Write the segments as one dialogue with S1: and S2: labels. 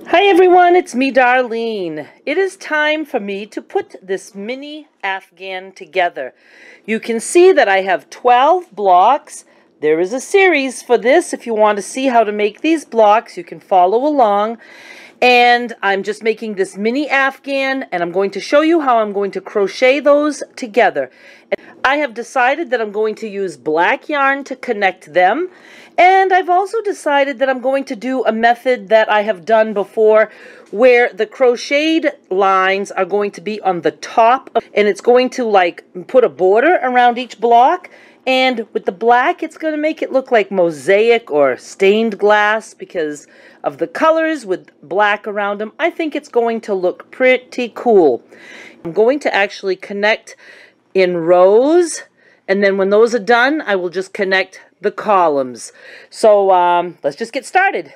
S1: Hi everyone, it's me Darlene. It is time for me to put this mini Afghan together. You can see that I have 12 blocks. There is a series for this. If you want to see how to make these blocks, you can follow along. And I'm just making this mini Afghan, and I'm going to show you how I'm going to crochet those together. I have decided that I'm going to use black yarn to connect them, and I've also decided that I'm going to do a method that I have done before where the crocheted lines are going to be on the top, and it's going to like put a border around each block. And with the black, it's going to make it look like mosaic or stained glass because of the colors with black around them. I think it's going to look pretty cool. I'm going to actually connect in rows, and then when those are done, I will just connect the columns. So let's just get started.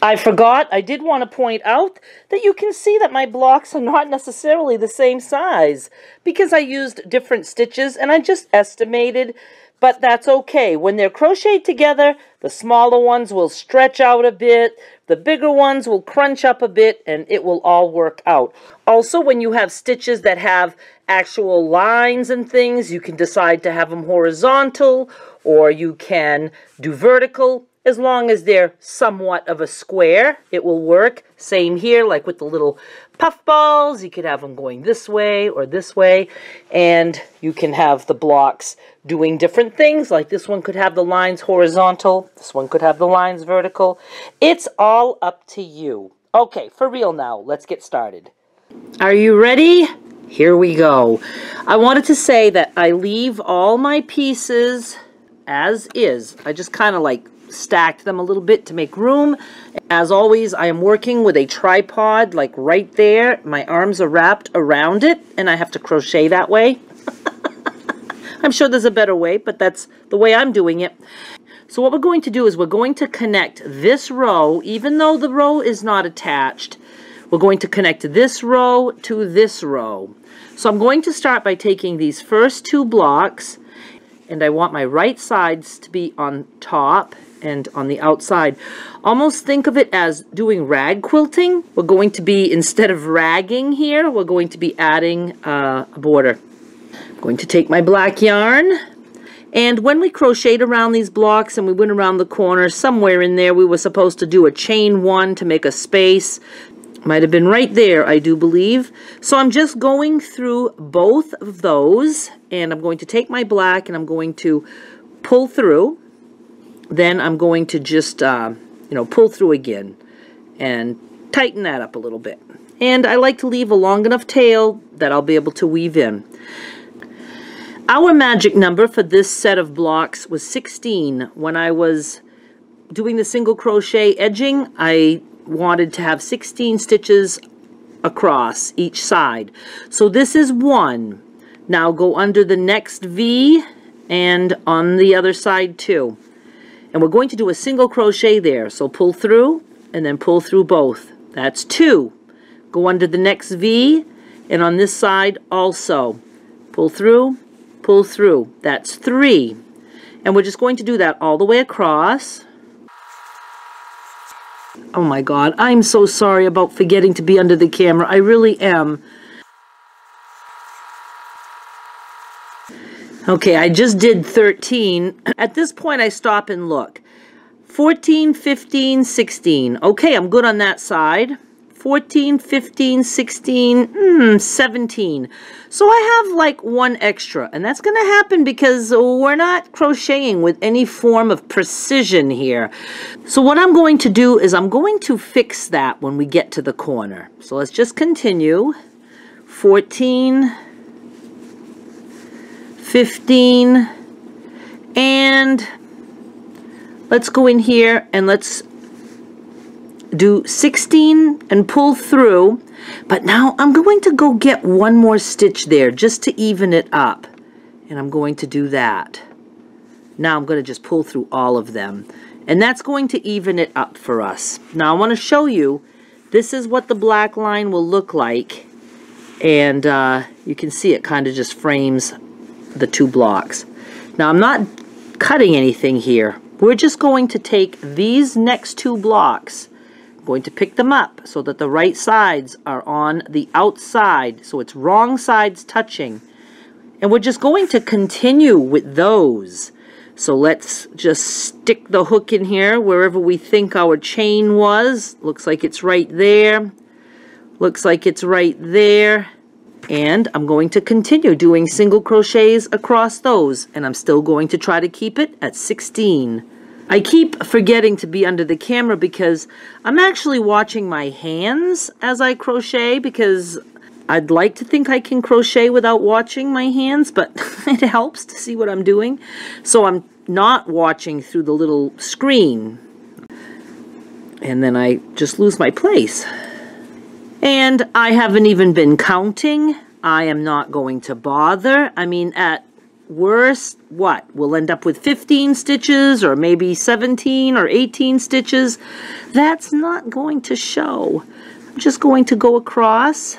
S1: I forgot, I did want to point out that you can see that my blocks are not necessarily the same size because I used different stitches and I just estimated, but that's okay. When they're crocheted together, the smaller ones will stretch out a bit, the bigger ones will crunch up a bit, and it will all work out. Also, when you have stitches that have actual lines and things, you can decide to have them horizontal or you can do vertical. As long as they're somewhat of a square, it will work. Same here, like with the little puff balls. You could have them going this way or this way. And you can have the blocks doing different things. Like this one could have the lines horizontal. This one could have the lines vertical. It's all up to you. Okay, for real now, let's get started. Are you ready? Here we go. I wanted to say that I leave all my pieces as is. I just kind of like stacked them a little bit to make room. As always, I am working with a tripod like right there. My arms are wrapped around it and I have to crochet that way. I'm sure there's a better way, but that's the way I'm doing it. So what we're going to do is we're going to connect this row, even though the row is not attached, we're going to connect this row to this row. So I'm going to start by taking these first two blocks, and I want my right sides to be on top and on the outside. Almost think of it as doing rag quilting. We're going to be, instead of ragging here, we're going to be adding a border. I'm going to take my black yarn, and when we crocheted around these blocks and we went around the corner, somewhere in there we were supposed to do a chain one to make a space. Might have been right there, I do believe. So I'm just going through both of those, and I'm going to take my black and I'm going to pull through. Then I'm going to just, pull through again and tighten that up a little bit. And I like to leave a long enough tail that I'll be able to weave in. Our magic number for this set of blocks was 16. When I was doing the single crochet edging, I wanted to have 16 stitches across each side. So this is 1. Now go under the next V and on the other side too. And we're going to do a single crochet there. So pull through and then pull through both. That's 2. Go under the next V and on this side also. Pull through, pull through. That's 3. And we're just going to do that all the way across. Oh my God, I'm so sorry about forgetting to be under the camera. I really am. Okay, I just did 13. At this point, I stop and look. 14, 15, 16. Okay, I'm good on that side. 14, 15, 16, 17. So I have like 1 extra, and that's going to happen because we're not crocheting with any form of precision here. So what I'm going to do is I'm going to fix that when we get to the corner. So let's just continue. 14, 15, and let's go in here and let's do 16 and pull through. But now I'm going to go get 1 more stitch there just to even it up, and I'm going to do that. Now I'm going to just pull through all of them, and that's going to even it up for us. Now I want to show you, this is what the black line will look like, and you can see it kind of just frames the 2 blocks. Now I'm not cutting anything here. We're just going to take these next 2 blocks I'm going to pick them up so that the right sides are on the outside, so it's wrong sides touching. And we're just going to continue with those. So let's just stick the hook in here wherever we think our chain was. Looks like it's right there. Looks like it's right there. And I'm going to continue doing single crochets across those. And I'm still going to try to keep it at 16. I keep forgetting to be under the camera because I'm actually watching my hands as I crochet, because I'd like to think I can crochet without watching my hands, but it helps to see what I'm doing. So I'm not watching through the little screen. And then I just lose my place. And I haven't even been counting. I am not going to bother. I mean, at worst, what? We'll end up with 15 stitches or maybe 17 or 18 stitches. That's not going to show. I'm just going to go across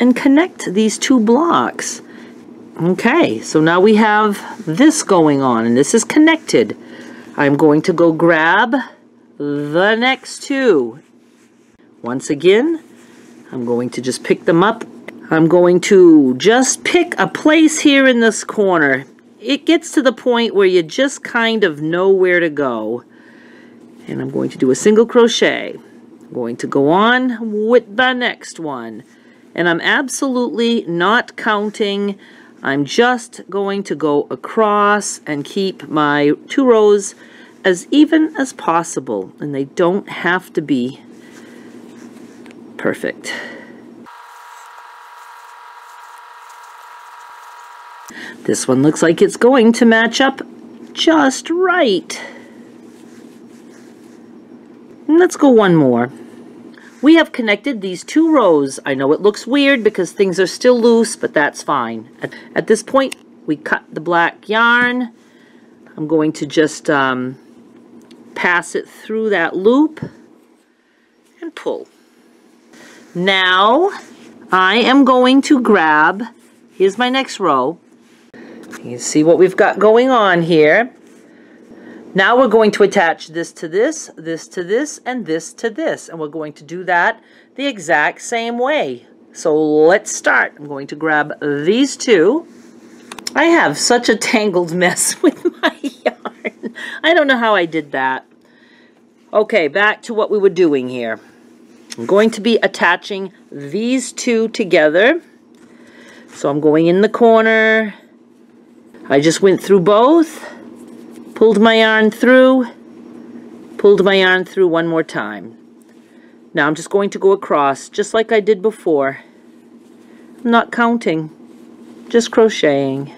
S1: and connect these two blocks. Okay, so now we have this going on, and this is connected. I'm going to go grab the next two. Once again, I'm going to just pick them up. I'm going to just pick a place here in this corner. It gets to the point where you just kind of know where to go. And I'm going to do a single crochet. I'm going to go on with the next one. And I'm absolutely not counting. I'm just going to go across and keep my 2 rows as even as possible. And they don't have to be perfect. This one looks like it's going to match up just right. And let's go one more. We have connected these 2 rows. I know it looks weird because things are still loose, but that's fine. At this point, we cut the black yarn. I'm going to just pass it through that loop and pull. Now, I am going to grab, here's my next row. You can see what we've got going on here. Now we're going to attach this to this, this to this, and this to this. And we're going to do that the exact same way. So let's start. I'm going to grab these 2. I have such a tangled mess with my yarn. I don't know how I did that. Okay, back to what we were doing here. I'm going to be attaching these 2 together. So I'm going in the corner. I just went through both. Pulled my yarn through, pulled my yarn through one more time. Now I'm just going to go across, just like I did before. I'm not counting, just crocheting.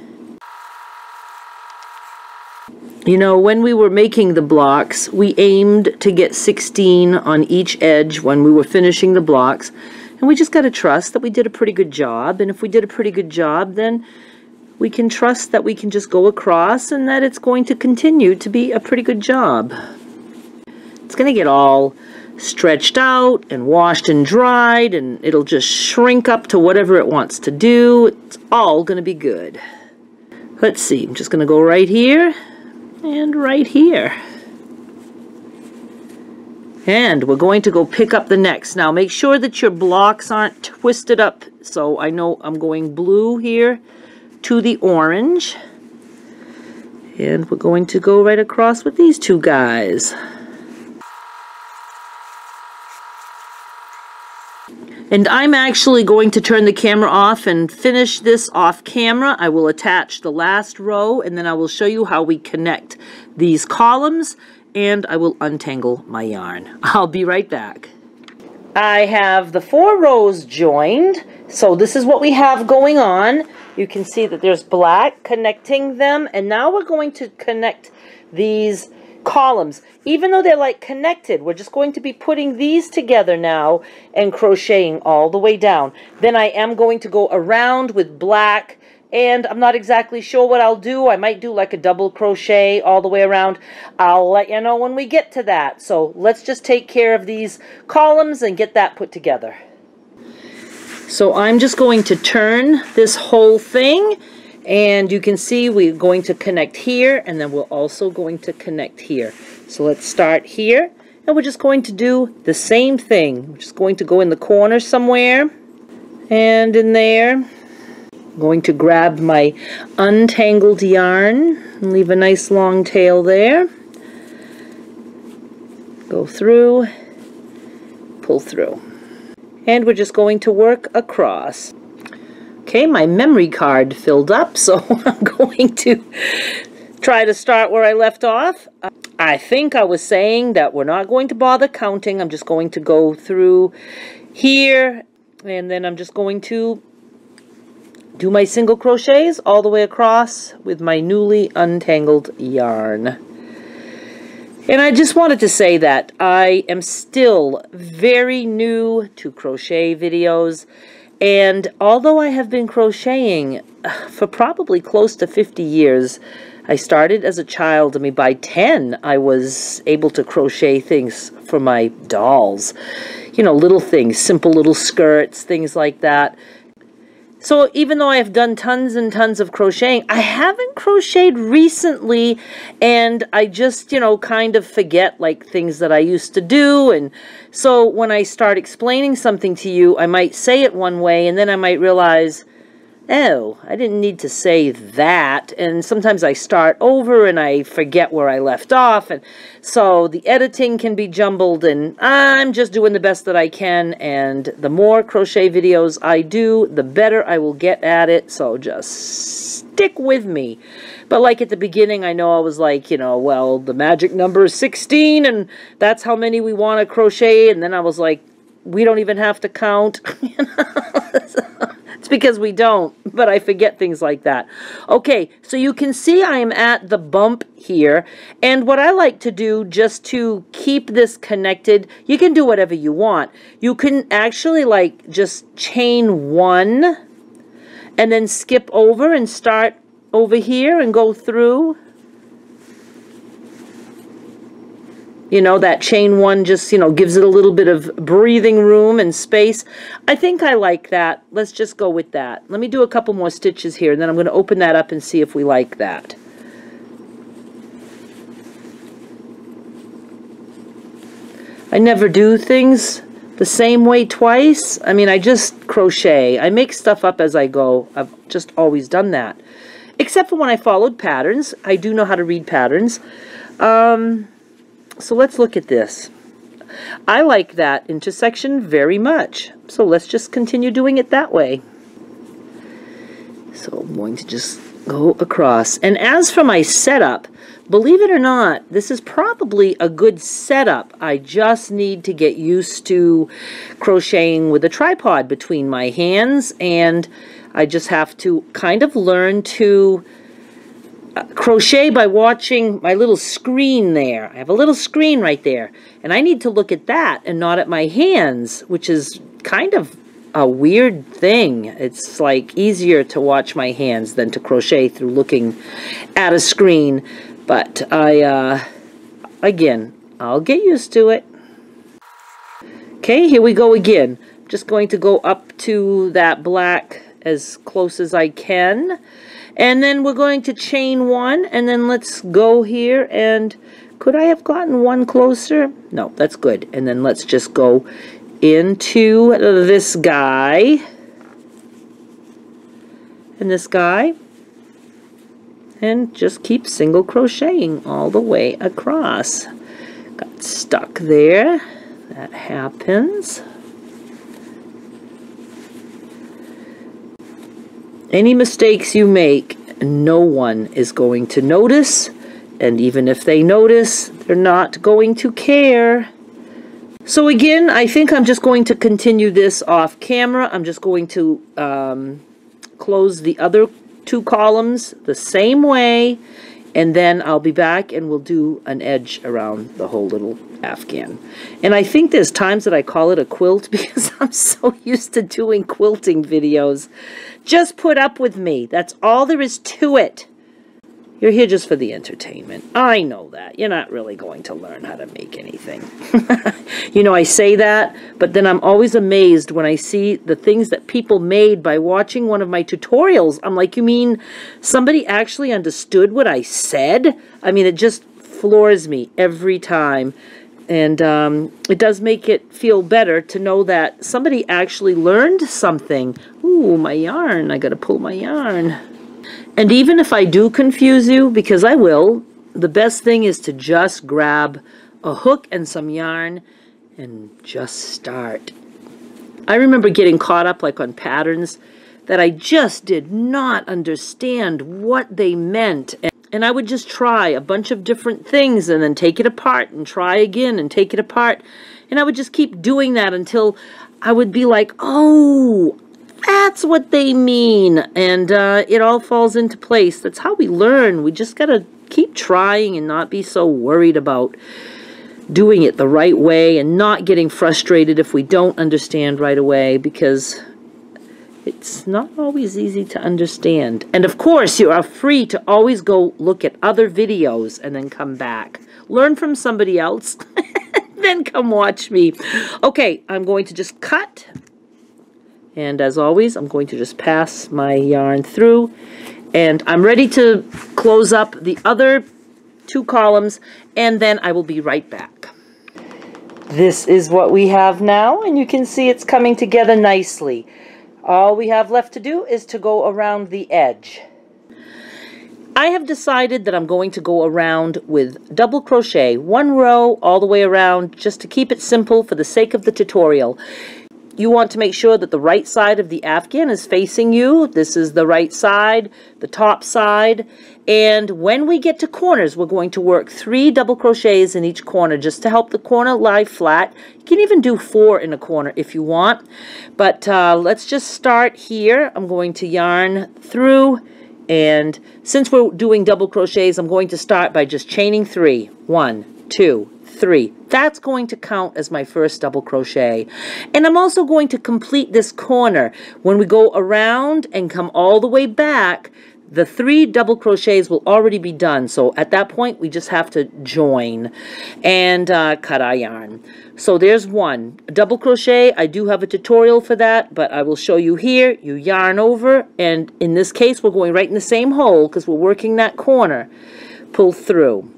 S1: You know, when we were making the blocks, we aimed to get 16 on each edge when we were finishing the blocks. And we just got to trust that we did a pretty good job. And if we did a pretty good job, then we can trust that we can just go across and that it's going to continue to be a pretty good job. It's going to get all stretched out and washed and dried, and it'll just shrink up to whatever it wants to do. It's all going to be good. Let's see, I'm just going to go right here and right here. And we're going to go pick up the next. Now make sure that your blocks aren't twisted up. So I know I'm going blue here to the orange, and we're going to go right across with these 2 guys. And I'm actually going to turn the camera off and finish this off camera. I will attach the last row, and then I will show you how we connect these columns, and I will untangle my yarn. I'll be right back. I have the 4 rows joined, so this is what we have going on. You can see that there's black connecting them, and now we're going to connect these columns. Even though they're like connected, we're just going to be putting these together now and crocheting all the way down. Then I am going to go around with black, and I'm not exactly sure what I'll do. I might do like a double crochet all the way around. I'll let you know when we get to that. So let's just take care of these columns and get that put together. So I'm just going to turn this whole thing, and you can see we're going to connect here, and then we're also going to connect here. So let's start here, And we're just going to do the same thing. We're just going to go in the corner somewhere, and in there. I'm going to grab my untangled yarn and leave a nice long tail there. Go through, pull through. And we're just going to work across. Okay, my memory card filled up, so I'm going to try to start where I left off. I think I was saying that we're not going to bother counting. I'm just going to go through here, and then I'm just going to do my single crochets all the way across with my newly untangled yarn. And I just wanted to say that I am still very new to crochet videos, and although I have been crocheting for probably close to 50 years, I started as a child. I mean, by 10, I was able to crochet things for my dolls. You know, little things, simple little skirts, things like that. So even though I have done tons and tons of crocheting, I haven't crocheted recently, and I just, you know, kind of forget like things that I used to do. And so when I start explaining something to you, I might say it one way, and then I might realize, oh, I didn't need to say that. And sometimes I start over and I forget where I left off. And so the editing can be jumbled, and I'm just doing the best that I can. And the more crochet videos I do, the better I will get at it. So just stick with me. But like at the beginning, I know I was like, you know, well, the magic number is 16, and that's how many we want to crochet. And then I was like, we don't even have to count. You know? It's because we don't, but I forget things like that. Okay, so you can see I am at the bump here, and what I like to do just to keep this connected, you can do whatever you want. You can actually like just chain one and then skip over and start over here and go through. You know, that chain one just, you know, gives it a little bit of breathing room and space. I think I like that. Let's just go with that. Let me do a couple more stitches here, and then I'm going to open that up and see if we like that. I never do things the same way twice. I mean, I just crochet. I make stuff up as I go. I've just always done that. Except for when I followed patterns. I do know how to read patterns. So let's look at this. I like that intersection very much. So let's just continue doing it that way. So I'm going to just go across. And as for my setup, believe it or not, this is probably a good setup. I just need to get used to crocheting with a tripod between my hands, and I just have to kind of learn to crochet by watching my little screen there. I have a little screen right there, and I need to look at that and not at my hands, which is kind of a weird thing. It's like easier to watch my hands than to crochet through looking at a screen. But again, I'll get used to it. Okay, here we go again. I'm just going to go up to that black as close as I can. And then we're going to chain one, and then let's go here, and could I have gotten one closer? No, that's good. And then let's just go into this guy, and this guy, and just keep single crocheting all the way across. Got stuck there. That happens. Any mistakes you make, no one is going to notice, and even if they notice, they're not going to care. So again, I think I'm just going to continue this off camera. I'm just going to close the other two columns the same way, and then I'll be back and we'll do an edge around the whole little Afghan. And I think there's times that I call it a quilt because I'm so used to doing quilting videos. Just put up with me. That's all there is to it. You're here just for the entertainment. I know that. You're not really going to learn how to make anything. You know, I say that, but then I'm always amazed when I see the things that people made by watching one of my tutorials. I'm like, you mean somebody actually understood what I said? I mean, it just floors me every time. And it does make it feel better to know that somebody actually learned something. Ooh, my yarn. I got to pull my yarn. And even if I do confuse you, because I will, the best thing is to just grab a hook and some yarn and just start. I remember getting caught up like on patterns that I just did not understand what they meant. And I would just try a bunch of different things and then take it apart and try again and take it apart. And I would just keep doing that until I would be like, oh, that's what they mean. And it all falls into place. That's how we learn. We just got to keep trying and not be so worried about doing it the right way and not getting frustrated if we don't understand right away, because it's not always easy to understand. And of course, you are free to always go look at other videos and then come back. Learn from somebody else, then come watch me. Okay, I'm going to just cut. And as always, I'm going to just pass my yarn through. And I'm ready to close up the other 2 columns, and then I will be right back. This is what we have now, and you can see it's coming together nicely. All we have left to do is to go around the edge. I have decided that I'm going to go around with double crochet, 1 row all the way around, just to keep it simple for the sake of the tutorial. You want to make sure that the right side of the Afghan is facing you. This is the right side, the top side. And when we get to corners, we're going to work 3 double crochets in each corner just to help the corner lie flat. You can even do 4 in a corner if you want. But let's just start here. I'm going to yarn through. And since we're doing double crochets, I'm going to start by just chaining 3. 1, 2, 3. That's going to count as my first double crochet. And I'm also going to complete this corner. When we go around and come all the way back, the 3 double crochets will already be done. So at that point, we just have to join and cut our yarn. So there's 1. A double crochet, I do have a tutorial for that, but I will show you here. You yarn over, and in this case, we're going right in the same hole because we're working that corner. Pull through.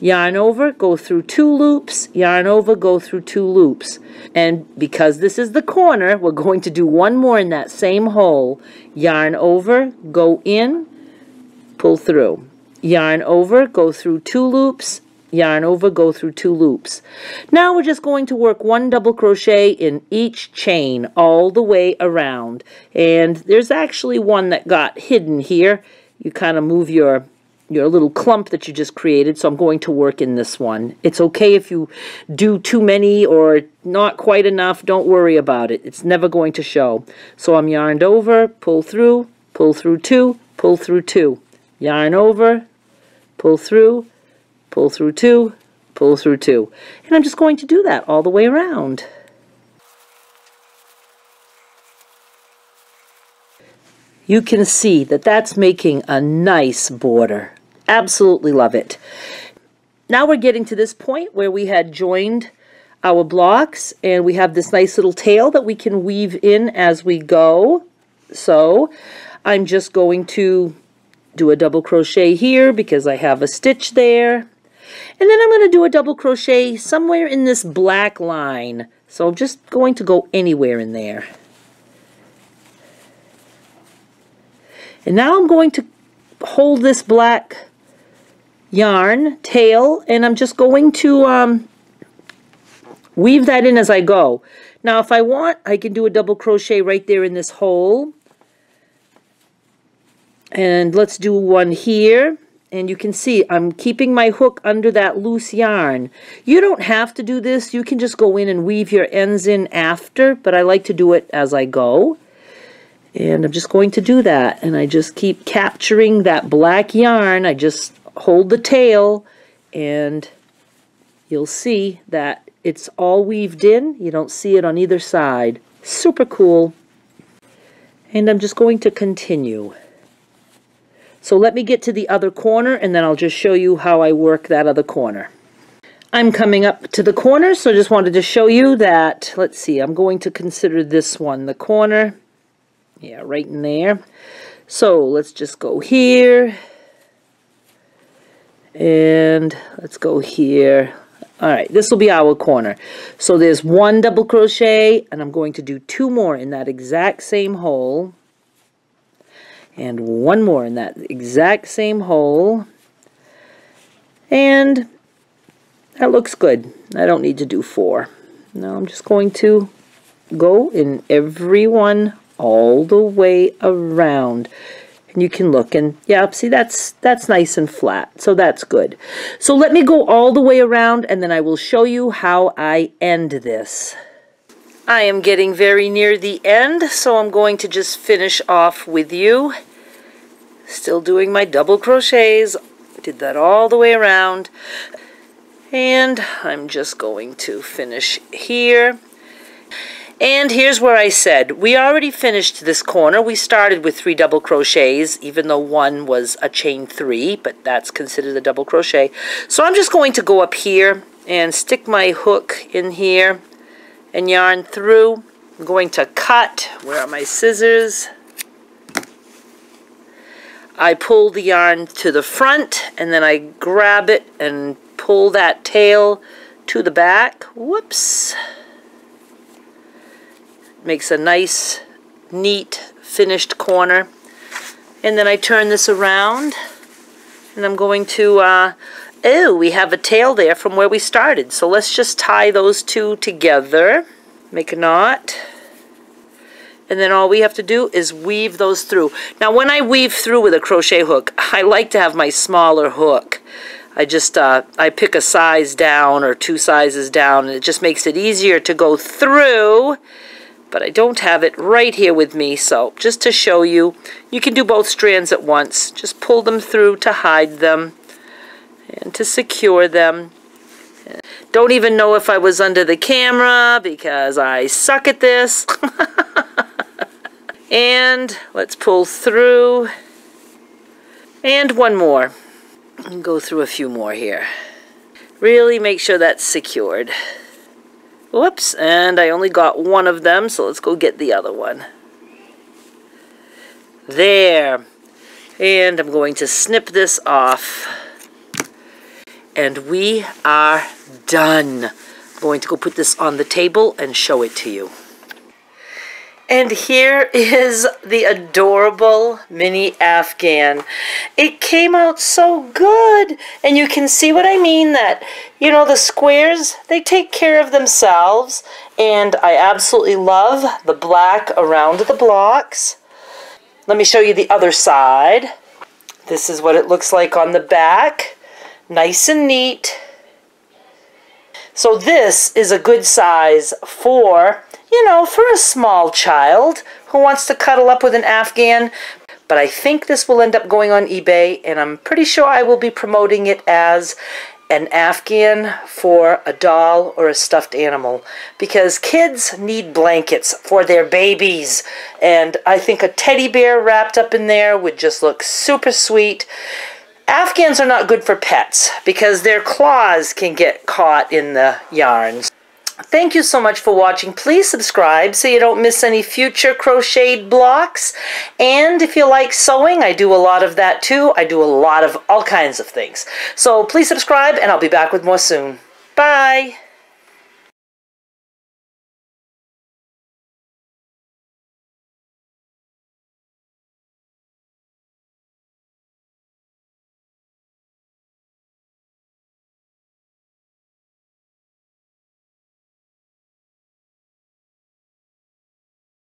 S1: Yarn over, go through 2 loops, yarn over, go through 2 loops. And because this is the corner, we're going to do 1 more in that same hole. Yarn over, go in, pull through. Yarn over, go through 2 loops, yarn over, go through 2 loops. Now we're just going to work 1 double crochet in each chain all the way around. And there's actually one that got hidden here. You kind of move your little clump that you just created, so I'm going to work in this one. It's okay if you do too many or not quite enough, don't worry about it. It's never going to show. So I'm yarned over, pull through 2, pull through 2. Yarn over, pull through 2, pull through 2. And I'm just going to do that all the way around. You can see that that's making a nice border. Absolutely love it. Now we're getting to this point where we had joined our blocks and we have this nice little tail that we can weave in as we go. So I'm just going to do a double crochet here because I have a stitch there. And then I'm going to do a double crochet somewhere in this black line. So I'm just going to go anywhere in there. And now I'm going to hold this black yarn tail, and I'm just going to weave that in as I go. Now if I want, I can do a double crochet right there in this hole. And let's do one here. And you can see I'm keeping my hook under that loose yarn. You don't have to do this. You can just go in and weave your ends in after, but I like to do it as I go. And I'm just going to do that. And I just keep capturing that black yarn. I just hold the tail and you'll see that it's all weaved in. You don't see it on either side. Super cool. And I'm just going to continue. So let me get to the other corner and then I'll just show you how I work that other corner. I'm coming up to the corner, so I just wanted to show you that, let's see, I'm going to consider this one the corner. Yeah, right in there. So let's just go here. And let's go here. All right, this will be our corner. So there's one double crochet, and I'm going to do 2 more in that exact same hole. And 1 more in that exact same hole. And that looks good. I don't need to do 4. Now I'm just going to go in every one all the way around. And you can look, and yeah, see, that's nice and flat, so that's good. So let me go all the way around, and then I will show you how I end this. I am getting very near the end, so I'm going to just finish off with you. Still doing my double crochets. Did that all the way around. And I'm just going to finish here. And here's where I said, we already finished this corner. We started with 3 double crochets, even though one was a chain 3, but that's considered a double crochet. So I'm just going to go up here and stick my hook in here and yarn through. I'm going to cut. Where are my scissors? I pull the yarn to the front, and then I grab it and pull that tail to the back. Whoops. Makes a nice, neat, finished corner. And then I turn this around, and I'm going to, oh, we have a tail there from where we started. So let's just tie those 2 together. Make a knot. And then all we have to do is weave those through. Now when I weave through with a crochet hook, I like to have my smaller hook. I just, I pick a size down or 2 sizes down, and it just makes it easier to go through. But I don't have it right here with me, so just to show you, you can do both strands at once. Just pull them through to hide them and to secure them. Don't even know if I was under the camera because I suck at this. And let's pull through. And 1 more. And go through a few more here. Really make sure that's secured. Whoops, and I only got 1 of them, so let's go get the other one. There. And I'm going to snip this off. And we are done. I'm going to go put this on the table and show it to you. And here is the adorable mini Afghan. It came out so good. And you can see what I mean, that, you know, the squares, they take care of themselves. And I absolutely love the black around the blocks. Let me show you the other side. This is what it looks like on the back. Nice and neat. So this is a good size for, you know, for a small child who wants to cuddle up with an Afghan. But I think this will end up going on eBay, and I'm pretty sure I will be promoting it as an Afghan for a doll or a stuffed animal, because kids need blankets for their babies, and I think a teddy bear wrapped up in there would just look super sweet. Afghans are not good for pets because their claws can get caught in the yarns. Thank you so much for watching. Please subscribe so you don't miss any future crocheted blocks. And if you like sewing, I do a lot of that too. I do a lot of all kinds of things. So please subscribe, and I'll be back with more soon. Bye!